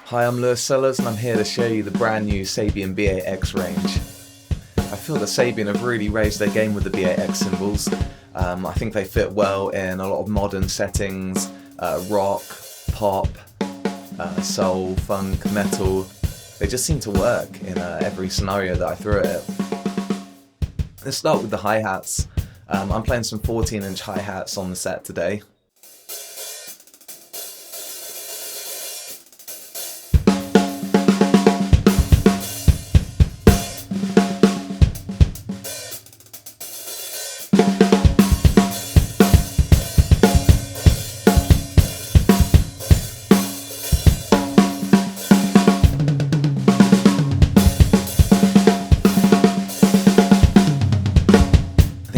Hi, I'm Lewis Sellers and I'm here to show you the brand new Sabian B8X range. I feel that Sabian have really raised their game with the B8X cymbals. I think they fit well in a lot of modern settings, rock, pop, soul, funk, metal. They just seem to work in every scenario that I throw at it. Let's start with the hi-hats. I'm playing some 14-inch hi-hats on the set today.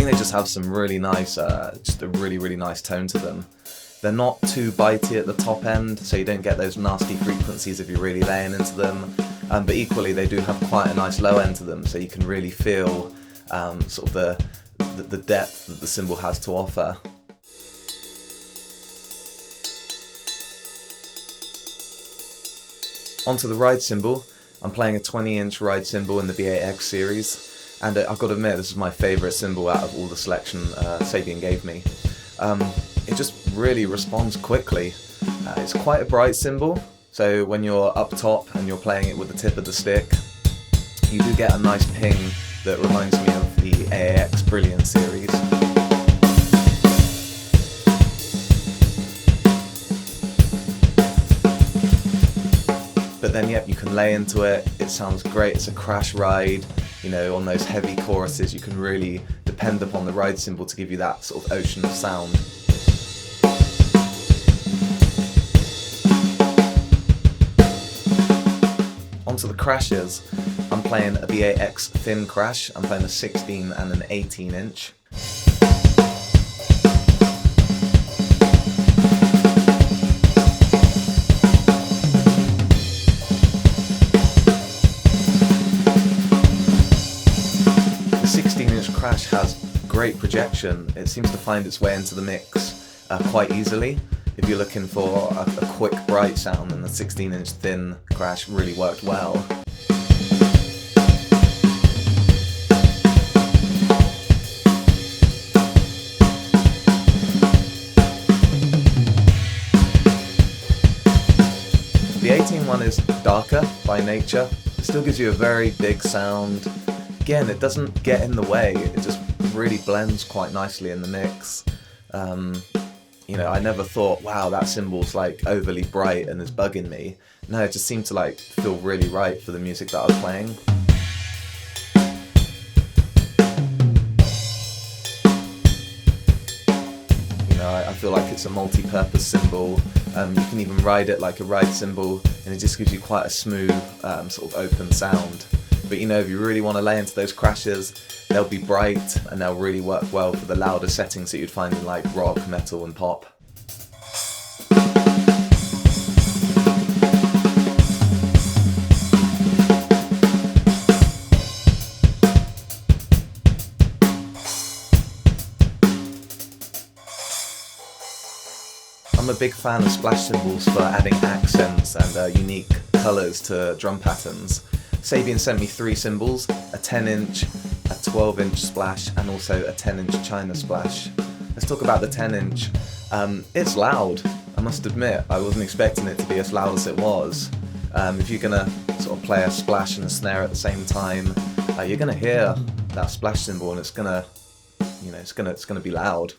They just have some really nice, just a really nice tone to them. They're not too bitey at the top end, so you don't get those nasty frequencies if you're really laying into them. But equally, they do have quite a nice low end to them, so you can really feel sort of the depth that the cymbal has to offer. Onto the ride cymbal. I'm playing a 20-inch ride cymbal in the B8X series. And I've got to admit, this is my favourite cymbal out of all the selection Sabian gave me. It just really responds quickly. It's quite a bright cymbal, so when you're up top and you're playing it with the tip of the stick, you do get a nice ping that reminds me of the B8X Brilliant series. But then, yep, you can lay into it. It sounds great. It's a crash ride. You know, on those heavy choruses, you can really depend upon the ride cymbal to give you that sort of ocean of sound. Onto the crashes. I'm playing a B8X thin crash. I'm playing a 16 and an 18-inch. Crash has great projection. It seems to find its way into the mix quite easily. If you're looking for a quick bright sound, then the 16-inch thin crash really worked well. The 18 one is darker by nature. It still gives you a very big sound. Again, it doesn't get in the way, it just really blends quite nicely in the mix. You know, I never thought, wow, that cymbal's like overly bright and is bugging me. No, it just seemed to like feel really right for the music that I was playing. You know, I feel like it's a multi-purpose cymbal. You can even ride it like a ride cymbal, and it just gives you quite a smooth, sort of open sound. But you know, if you really want to lay into those crashes, they'll be bright and they'll really work well for the louder settings that you'd find in like rock, metal and pop. I'm a big fan of splash cymbals for adding accents and unique colours to drum patterns. Sabian sent me 3 cymbals, a 10-inch, a 12-inch splash and also a 10-inch China splash. Let's talk about the 10-inch. It's loud, I must admit. I wasn't expecting it to be as loud as it was. If you're going to sort of play a splash and a snare at the same time, you're going to hear that splash cymbal and it's going to, you know, it's going to be loud.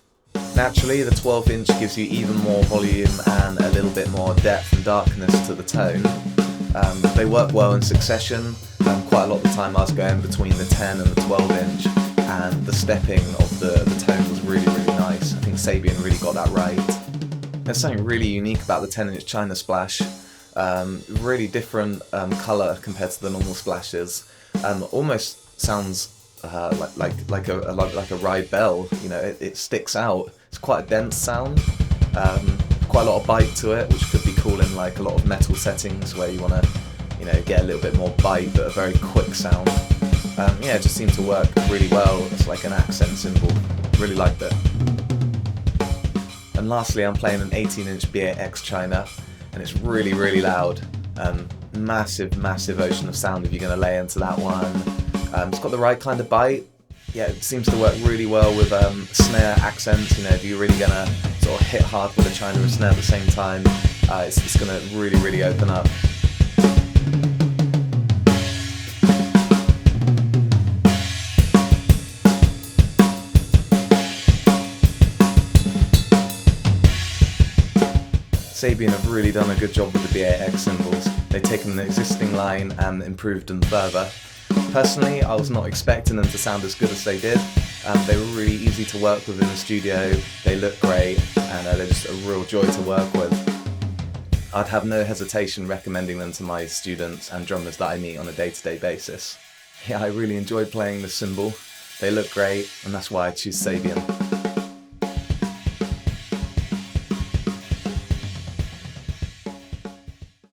Naturally, the 12-inch gives you even more volume and a little bit more depth and darkness to the tone. They work well in succession. Quite a lot of the time I was going between the 10 and the 12-inch, and the stepping of the tone was really nice. I think Sabian really got that right. There's something really unique about the 10-inch China splash. Really different colour compared to the normal splashes. Almost sounds like a ride bell. You know, it sticks out. It's quite a dense sound. Quite a lot of bite to it, which could be cool in like a lot of metal settings where you want to, you know, get a little bit more bite but a very quick sound. Yeah, it just seemed to work really well. It's like an accent cymbal. Really liked it. And lastly, I'm playing an 18-inch B8X China, and it's really loud. Massive, massive ocean of sound if you're going to lay into that one. It's got the right kind of bite. Yeah, it seems to work really well with snare accents. You know, if you're really going to sort of hit hard with a China and snare at the same time, it's going to really, really open up. Sabian have really done a good job with the B8X cymbals. They've taken the existing line and improved them further. Personally, I was not expecting them to sound as good as they did. They were really easy to work with in the studio, they look great, and they're just a real joy to work with. I'd have no hesitation recommending them to my students and drummers that I meet on a day-to-day basis. Yeah, I really enjoyed playing the cymbal. They look great, and that's why I choose Sabian.